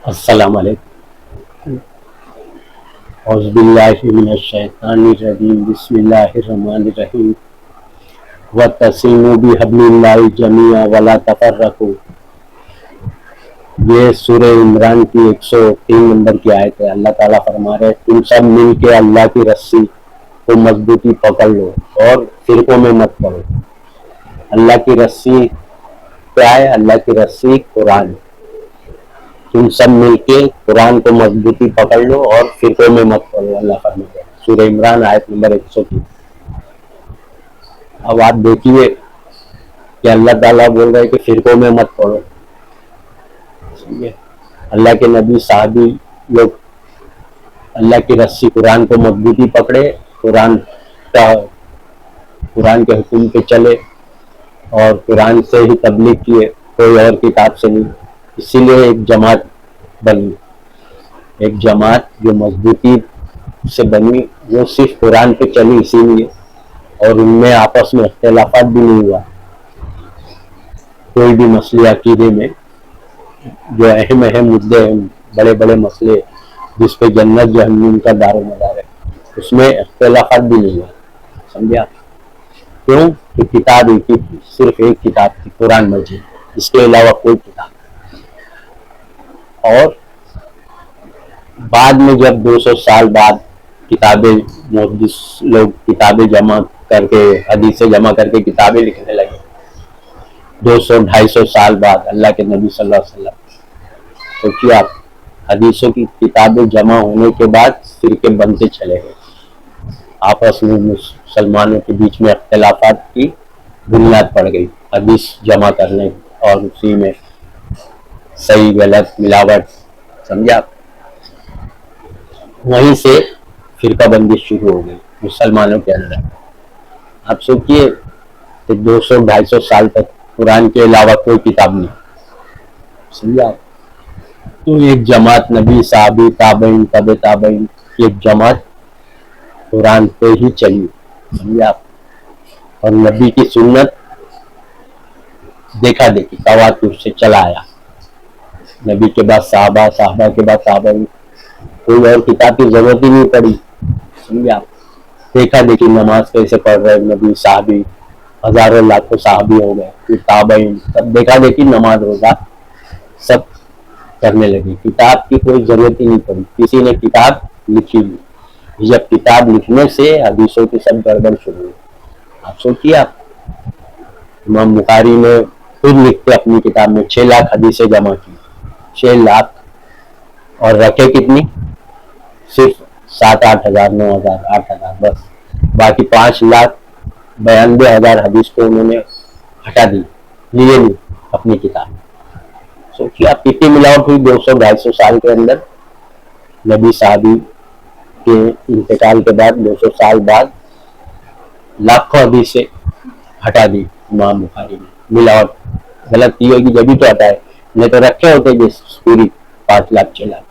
السلام علیکم۔ اعوذ باللہ من الشیطان الرجیم، بسم اللہ الرحمن الرحیم۔ وَاعْتَصِمُوا بِحَبْلِ اللَّهِ جَمِيعًا وَلَا تَفَرَّقُوا۔ یہ سورہ عمران کی 103 نمبر کی آیت ہے۔ اللہ تعالیٰ فرما رہے تم سب مل کے اللہ کی رسی کو مضبوطی پکڑ لو اور فرقوں میں مت پڑو۔ اللہ کی رسی کیا ہے؟ اللہ کی رسی قرآن۔ تم سب مل کے قرآن کو مضبوطی پکڑ لو اور فرقوں میں مت پڑو، اللہ فرماتا ہے۔ سورہ عمران آیت نمبر 103۔ اب آپ دیکھیے کہ اللہ تعالیٰ بول رہے کہ فرقوں میں مت پڑو۔ اللہ کے نبی صحابی لوگ اللہ کی رسی قرآن کو مضبوطی پکڑے، قرآن کے حکم پہ چلے اور قرآن سے ہی تبلیغ کیے، کوئی اور کتاب سے نہیں۔ اسی لیے ایک جماعت بنی، ایک جماعت جو مضبوطی سے بنی وہ صرف قرآن پہ چلی، اسی لیے، اور ان میں آپس میں اختلافات بھی نہیں ہوا۔ کوئی بھی مسئلے عقیدے میں جو اہم مدعے ہیں، بڑے بڑے مسئلے جس پہ جنت جہنم کا دار و مدار ہے، اس میں اختلافات بھی نہیں ہوا، سمجھا؟ کیوں؟ کہ کتاب ایک ہی تھی، صرف ایک کتاب تھی، قرآن مجید، اس کے علاوہ کوئی کتاب۔ اور بعد میں جب 200 سال بعد کتابیں، محدث لوگ کتابیں جمع کر کے، حدیثیں جمع کر کے کتابیں لکھنے لگے، 200-250 سال بعد اللہ کے نبی صلی اللہ علیہ وسلم، سوچیے آپ، حدیثوں کی کتابیں جمع ہونے کے بعد فرقے بنتے چلے گئے، آپس میں مسلمانوں کے بیچ میں اختلافات کی بنیاد پڑ گئی حدیث جمع کرنے اور اسی میں صحیح غلط ملاوٹ، سمجھا؟ وہیں سے فرقہ بندی شروع ہو گئی مسلمانوں کے اندر۔ آپ سوچیے کہ 200-250 سال تک قرآن کے علاوہ کوئی کتاب نہیں، سمجھا؟ تو ایک جماعت، نبی، صحابی، تابعین، تبع تابعین، ایک جماعت قرآن پہ ہی چلی، سمجھا؟ اور نبی کی سنت دیکھا دیکھی تواتر سے چلا آیا، نبی کے بعد صحابہ، صحابہ کے بعد تابعین، کوئی اور کتاب کی ضرورت ہی نہیں پڑی، سمجھا؟ دیکھا دیکھی نماز کیسے پڑھ رہے نبی، صحابی، ہزاروں لاکھوں صحابی ہو گئے، پھر تابعین، سب دیکھا دیکھی نماز روزہ سب کرنے لگے، کتاب کی کوئی ضرورت ہی نہیں پڑی، کسی نے کتاب لکھی نہیں۔ جب کتاب لکھنے سے حدیثوں کی سب گڑبڑ شروع ہوئی۔ آپ سوچیے، آپ امام بخاری نے خود لکھتے اپنی کتاب میں 6 لاکھ حدیثیں جمع کی، 6 لاکھ، اور رکھے کتنی؟ صرف 7-8 ہزار، 9 ہزار، 8 ہزار، بس باقی 5,92,000 حدیث کو انہوں نے ہٹا دی، لیے نہیں اپنی کتاب میں۔ سوچیے آپ کتنی ملاوٹ ہوئی 200-250 سال کے اندر۔ نبی صحابی کے انتقال کے بعد 200 سال بعد لاکھوں حدیثیں ہٹا دی امام بخاری نے، ملاوٹ غلط کی ہوگی جبھی تو ہٹائے، نہیں تو رکھے ہوتے جس پوری 5 لاکھ 6 لاکھ،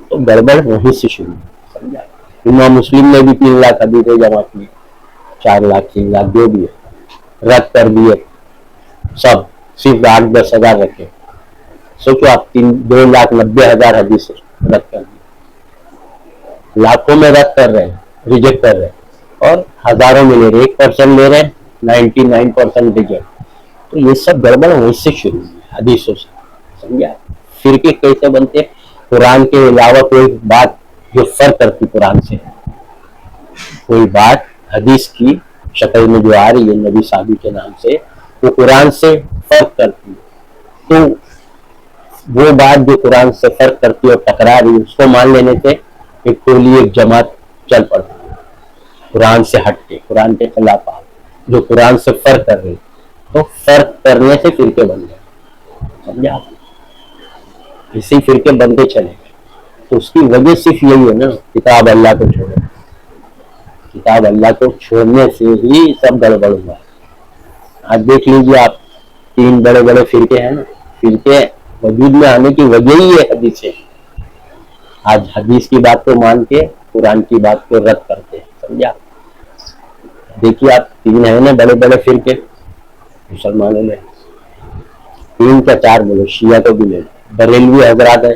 تو گڑبڑ وہیں سے شروع، سمجھا؟ امام مسلم نے بھی 3 لاکھ حدیثیں جمع کی، 4 لاکھ 3 لاکھ جو بھی ہے رد کر دیے سب، صرف 8-10 ہزار رکھے۔ سوچو آپ 2,90,000 حدیثیں رد کر دی، لاکھوں میں رد کر رہے ہیں، ریجیکٹ کر رہے ہیں، اور ہزاروں میں لے رہے، 1% لے رہے ہیں، 99% ریجیکٹ۔ تو یہ سب گڑبڑ وہیں سے شروع ہوئی حدیثوں سے، سمجھا؟ فرقے کیسے بنتے؟ قرآن کے علاوہ کوئی بات جو فرق کرتی قرآن سے، کوئی بات حدیث کی شکل میں جو آ رہی ہے نبی صحابی کے نام سے، وہ قرآن سے فرق کرتی ہے، تو وہ بات جو قرآن سے فرق کرتی ہے اور ٹکرا رہی ہے، اس کو مان لینے سے ایک ٹولی، ایک جماعت چل پڑتی ہے قرآن سے ہٹ کے، قرآن کے خلاف جو قرآن سے فرق کر رہی، تو فرق کرنے سے فرقے بن گئے، سمجھا؟ اسی فرقے بنتے چلے گئے۔ تو اس کی وجہ صرف یہی ہے نا، کتاب اللہ کو چھوڑے، کتاب اللہ کو چھوڑنے سے ہی سب گڑبڑ ہوا ہے۔ آج دیکھ لیجیے آپ، 3 بڑے بڑے فرقے ہیں نا، فرقے وجود میں آنے کی وجہ ہی ہے حدیثیں۔ آج حدیث کی بات کو مان کے قرآن کی بات کو رد کرتے ہیں، سمجھا؟ دیکھیے آپ، 3 ہیں نا بڑے بڑے فرقے مسلمانوں میں، 3 کا 4 بولو، شیعہ کو بھی لے لو، بریلوی حضرات ہیں،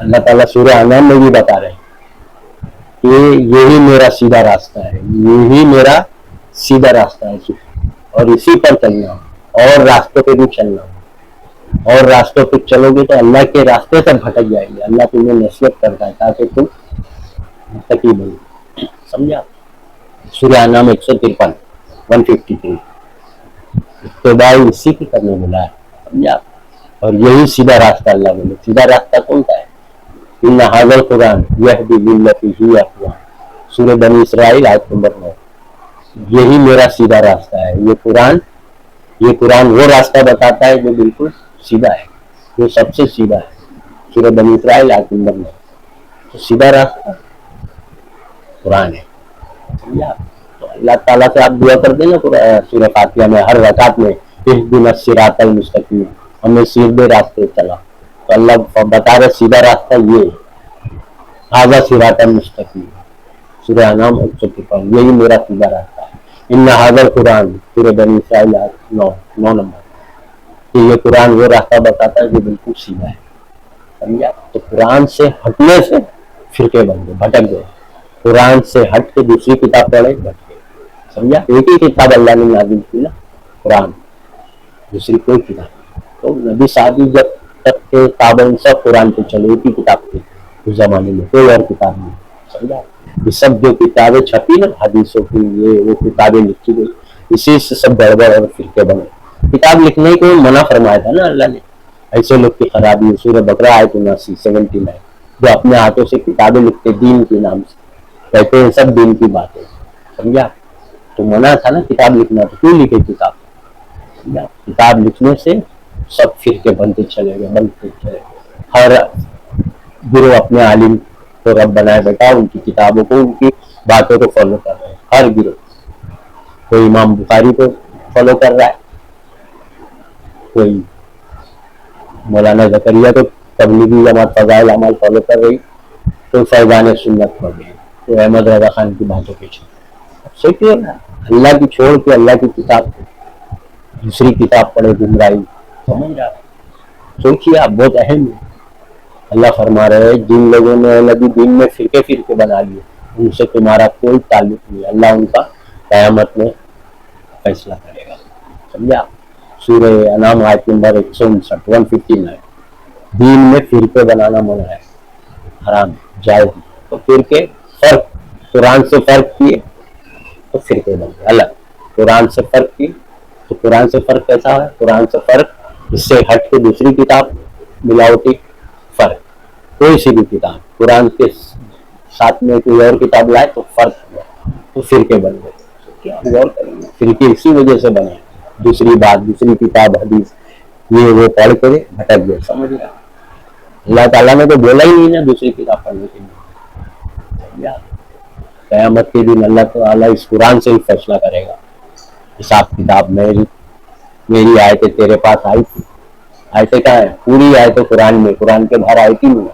اللہ تعالیٰ سورہ انعام میں بھی بتا رہے ہیں کہ یہی میرا سیدھا راستہ ہے، یہی میرا سیدھا راستہ ہے اور اسی پر چلنا اور راستوں پہ بھی چلنا، اور راستوں پہ چلو گے تو اللہ کے راستے سے بھٹک جائے گی۔ اللہ تمہیں نصیحت کرتا ہے تاکہ تم متقی بنو، سمجھا؟ سورہ انعام 153 153 اتباع اسی کی کرنے ملا ہے، سمجھا؟ اور یہی سیدھا راستہ اللہ بولے۔ سیدھا راستہ کون سا ہے؟ ان ھذا القرآن یہدی للتی ہی اقوم، سورہ بنی اسرائیل آیت نمبر 9۔ یہی میرا سیدھا راستہ ہے، یہ قرآن وہ راستہ بتاتا ہے جو بالکل سیدھا ہے، جو سب سے سیدھا ہے۔ سورہ بنی اسرائیل آیت نمبر 9۔ تو سیدھا راستہ قرآن ہے، سمجھا؟ تو اللہ تعالیٰ سے آپ دعا کر دیں نا سورہ فاتحہ میں ہر رکعت میں، اہدنا الصراط المستقیم، ہمیں سیدھے راستے چلا، تو اللہ بتا رہے سیدھا راستہ یہ ھذا صراط المستقیم، سورہ انعام 153، یہی میرا سیدھا راستہ ہے۔ ان ھذا القرآن، سورہ بنی اسرائیل 9 نمبر، کہ یہ قرآن وہ راستہ بتاتا ہے جو بالکل سیدھا ہے، سمجھا؟ تو قرآن سے ہٹنے سے فرقے بن گئے، بھٹک گئے، قرآن سے ہٹ کے دوسری کتاب پڑھے بھٹک گئے، سمجھا؟ ایک ہی کتاب اللہ نے نازل کی نا، قرآن، دوسری کوئی کتاب۔ تو نبی صحابی جب تک کے تابعین سب قرآن پہ چلے، ایک ہی کتاب تھی اس زمانے میں، کوئی اور کتاب نہیں، سمجھا؟ یہ سب جو کتابیں چھپی نا حدیثوں کی، یہ وہ کتابیں لکھی گئی، اسی سے سب گڑبڑ اور فرقے بنے۔ کتاب لکھنے کو منع فرمایا تھا نا اللہ نے، ایسے لوگ کی خرابی ہے۔ سورہ بقرہ آیت 79 جو اپنے ہاتھوں سے کتابیں لکھتے دین کے نام سے، کہتے ہیں سب دین کی باتیں، سمجھا؟ تو منع تھا نا کتاب لکھنا، تو کیوں لکھے کتاب؟ سمجھا؟ کتاب لکھنے سے سب فرقے بنتے چلے گئے، ہر گروہ اپنے عالم کو رب بنائے بیٹھا، ان کی کتابوں کو، ان کی باتوں کو فالو کر رہے ہیں، ہر گروہ۔ کوئی امام بخاری کو فالو کر رہا ہے، کوئی مولانا زکریا کو تبلیغی جماعت فضائل اعمال فالو کر رہی، کوئی فیضان سنت پڑھ رہی، کوئی احمد رضا خان کی باتوں کے سوچیے اللہ کی چھوڑ کے اللہ کی کتاب دوسری کتاب پڑھے، گمراہی، سمجھ رہا؟ سوچیے آپ، بہت اہم ہے۔ اللہ فرما رہے ہیں جن لوگوں نے نبی دین میں فرقے بنا لیے ان سے تمہارا کوئی تعلق نہیں، اللہ ان کا قیامت میں فیصلہ کرے گا، سمجھا؟ سورہ انعام آیت نمبر 159 159 دین میں فرقے بنانا منع ہے، حرام جائز۔ تو فرقے فرق، قرآن سے فرق کیے تو فرقے بن گئے الگ، قرآن سے فرق کی تو قرآن سے فرق کیسا ہے؟ قرآن سے فرق، اس سے ہٹ کے دوسری کتاب ملاوٹی فرق، کوئی سی بھی کتاب قرآن کے ساتھ میں کوئی اور کتاب لائے تو فرق ہوا، تو فرقے بن گئے۔ کیا غور کریں گے؟ فرقے اسی وجہ سے بنے، دوسری بات، دوسری کتاب حدیث یہ وہ پڑھ کے بھٹک گئے، سمجھ گیا؟ اللہ تعالیٰ نے تو بولا ہی نہیں نا دوسری کتاب پڑھنے کے لیے۔ قیامت کے دن اللہ تعالیٰ اس قرآن سے ہی فیصلہ کرے گا، حساب کتاب۔ میری آیتیں تیرے پاس آئی تھی، آیتیں کہاں ہے؟ پوری آیتیں قرآن میں، قرآن کے باہر آئی تھی نہیں،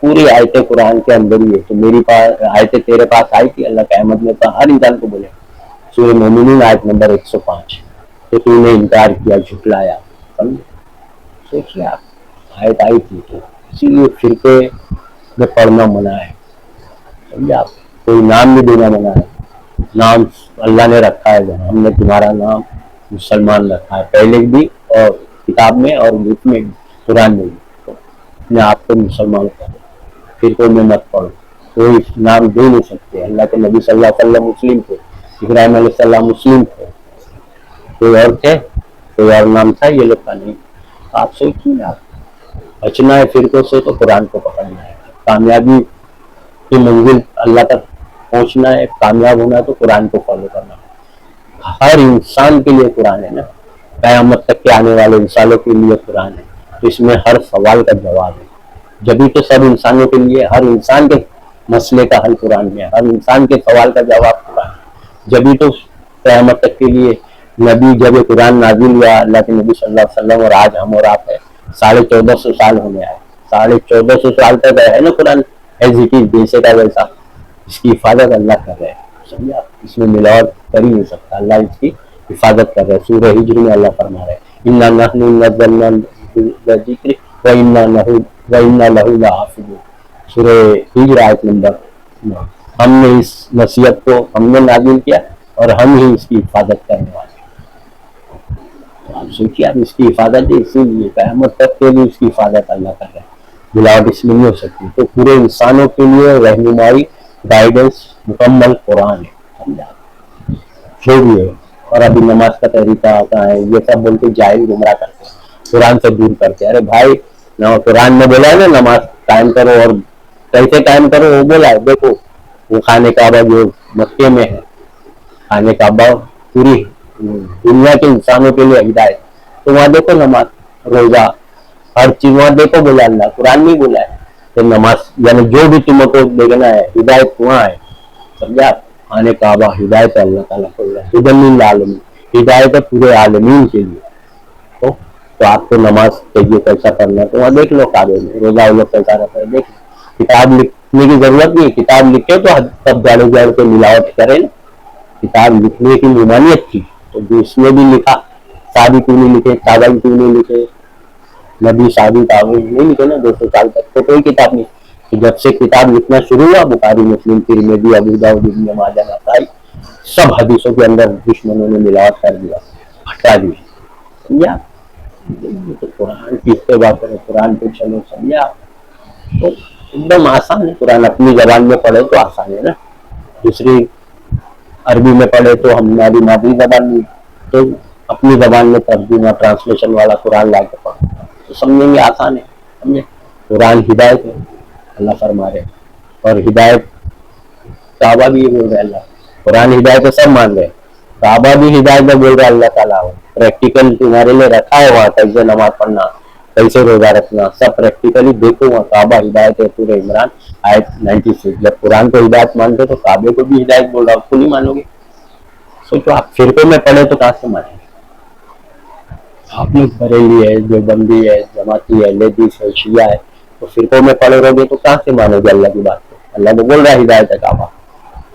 پوری آیتیں قرآن کے اندر ہی ہے۔ تو میری آیتیں تیرے پاس آئی تھی، اللہ قیامت میں تو ہر انسان کو بولے۔ سورہ مومنین آیت نمبر 105 کہ تو نے انکار کیا، جھٹلایا، سمجھے؟ سوچیے آپ، آیت آئی تھی تو اسی لیے فرقے میں پڑھنا منع ہے، سمجھے آپ؟ کوئی نام بھی دینا منع ہے، نام اللہ نے رکھا ہے، ہم نے تمہارا نام مسلمان رکھا ہے، پہلے بھی اور کتاب میں اور بک میں بھی، قرآن میں بھی، تو اپنے آپ کو مسلمان کرو، فرقوں میں مت پڑھو، کوئی نام دے نہیں سکتے۔ اللہ کے نبی صلی اللہ علیہ وسلم مسلم تھے، ابراہیم علیہ السلام مسلم تھے، کوئی اور تھے، کوئی اور نام تھا، یہ لوگ کا نہیں۔ آپ سوچیے، آپ بچنا ہے فرقوں سے تو قرآن کو پکڑنا ہے، کامیابی کی منزل اللہ تک پہنچنا ہے، کامیاب ہونا ہے تو قرآن کو فالو کرنا ہے۔ ہر انسان کے لیے قرآن ہے نا، قیامت تک کے آنے والے انسانوں کے لیے قرآن ہے، تو اس میں ہر سوال کا جواب ہے۔ جبھی تو سب انسانوں کے لیے، ہر انسان کے مسئلے کا حل قرآن میں ہے، ہر انسان کے سوال کا جواب قرآن ہے۔ جبھی تو قیامت تک کے لیے نبی، جب قرآن نازل ہوا اللہ کے نبی صلی اللہ علیہ وسلم، اور آج ہم اور آپ ہے 1450 سال ہونے آئے، 1450 سال تک ہے نا قرآن ایز اٹ از، جیسے کا ویسا، اس کی حفاظت اللہ کر رہے ہیں، سمجھا؟ اس میں ملاوٹ کر ہی نہیں سکتا، اللہ اس کی حفاظت کر رہے ہیں۔ سورہ ہجر میں اللہ فرما رہے ہیں اِنَّا نَحْنُ نَزَّلْنَا الذِّكْرَ وَإِنَّا لَهُ لَحَافِظُونَ، سورہ ہجر آیت نمبر 9۔ ہم نے اس نصیحت کو ہم نے نازل کیا اور ہم ہی اس کی حفاظت کرنے والے۔ تو آپ سوچیے، آپ اس کی حفاظت ہے، اسی لیے قیامت تک کے لیے اس کی حفاظت اللہ کر رہے ہیں، ملاوٹ اس میں نہیں ہو سکتی۔ تو پورے انسانوں کے لیے رہنمائی، گائیڈنس مکمل قرآن ہے، سمجھا؟ جو بھی ہے۔ اور ابھی نماز کا طریقہ آتا ہے، یہ سب بول کے جاہل گمراہ کرتے ہیں، قرآن سے دور کرتے ہیں۔ ارے بھائی، قرآن میں بولا ہے نا نماز قائم کرو، اور کیسے قائم کرو وہ بولا ہے۔ دیکھو وہ خانہ کعبہ جو مکے میں ہے، خانہ کعبہ پوری دنیا کے انسانوں کے لیے ہدایت، تو وہاں دیکھو نماز، روزہ، ہر چیز وہاں دیکھو بولا اللہ، قرآن نہیں بولا ہے کہ نماز، یعنی جو بھی تم کو دیکھنا ہے ہدایت وہاں ہے، سمجھا؟ خانہ کعبہ ہدایت ہے، اللہ تعالیٰ کو ہدن للعالمین، ہدایت ہے پورے عالمین کے لیے۔ تو آپ کو نماز چاہیے کیسا کرنا ہے تو وہاں دیکھ لو، کعبے میں روزہ وہ لوگ کیسا رہتا ہے دیکھ لو۔ کتاب لکھنے کی ضرورت نہیں، کتاب لکھے تو سب جاڑے جاڑ کے ملاوٹ کرے نا، کتاب لکھنے کی ممانعت تھی تو اس نے بھی لکھا، صحابی کیوں نہیں لکھے، تابعین کیوں نہیں لکھے، نبی صحابی تابعین نہیں لکھے نا 200 سال تک، تو کوئی کتاب نہیں۔ جب سے کتاب لکھنا شروع ہوا، بخاری، مسلم، ترمذی، ابو داؤد، ابن ماجہ، نسائی، سب حدیثوں کے اندر دشمنوں نے ملاوٹ کر دیا، ہٹا دی، سمجھا؟ تو قرآن کی اتباع کرو، قرآن پہ چلو، سمجھا؟ تو ایک دم آسان ہے، قرآن اپنی زبان میں پڑھے تو آسان ہے نا، دوسری عربی میں پڑھے تو ہماری مادری زبان میں، تو اپنی زبان میں ترجمہ ٹرانسلیشن والا قرآن لا کے پڑھو تو سمجھیں گے، آسان ہے، سمجھے؟ قرآن ہدایت ہے، اللہ فرما رہے، اور ہدایت کعبہ بھی بول رہے اللہ، قرآن ہدایت ہے، سب مان رہے، کعبہ بھی ہدایت ہے بول رہے اللہ تعالیٰ، پریکٹیکل تمہارے لیے رکھا ہے وہاں، کیسے نماز پڑھنا، کیسے روزہ رکھنا، سب پریکٹیکلی دیکھو وہاں، کعبہ ہدایت ہے، سورہ عمران آیت 96۔ جب قرآن کو ہدایت مانتے تو کعبے کو بھی ہدایت بول رہا، اس کو نہیں مانو گے؟ سوچو، آپ فرقے میں پڑھے تو کہاں سے مانیں گے؟ آپ لوگ بریلی ہے، دیوبندی ہے، جماعتی ہے، لیڈیز ہے، شیعہ ہے، تو فرقوں میں پڑے رہو گے تو کہاں سے مانو گے اللہ کی بات کو؟ اللہ تو بول رہا ہے ہدایت ہے کعبہ،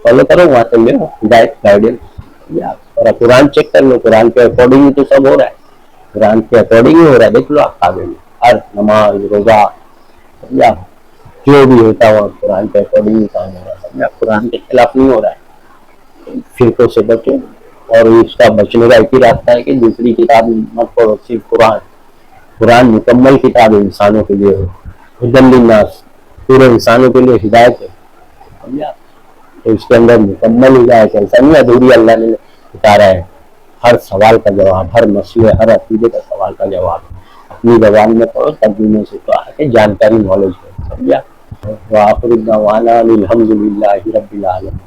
فالو کرو، وہاں سے لو ہدایت، گائیڈنس۔ اور قرآن چیک کر لو، قرآن کے اکارڈنگ ہی تو سب ہو رہا ہے، قرآن کے اکارڈنگ ہی ہو رہا ہے، دیکھ لو آپ کعبے میں ہر نماز، روزہ، سمجھا؟ جو بھی ہوتا ہے وہ قرآن کے اکارڈنگ ہی کام ہو رہا ہے، سمجھا؟ قرآن کے خلاف نہیں ہو رہا ہے۔ فرقوں سے بچو، اور اس کا بچنے کا ایک ہی راستہ ہے کہ دوسری کتاب مت پڑھو، صرف قرآن۔ قرآن مکمل کتاب ہے، انسانوں کے لیے ہدی للناس، پورے انسانوں کے لیے ہدایت ہے، سمجھا؟ تو اس کے اندر مکمل ہدایت ہے، ایسا نہیں ادھوری اللہ نے اتارا ہے، ہر سوال کا جواب، ہر مسئلے، ہر عقیدے کا سوال کا جواب اپنی زبان میں پڑھو، ترجمے سے تو آگے جانکاری، نالج ہے، سمجھا؟ وآخر دعوانا الحمد للہ رب العالمین۔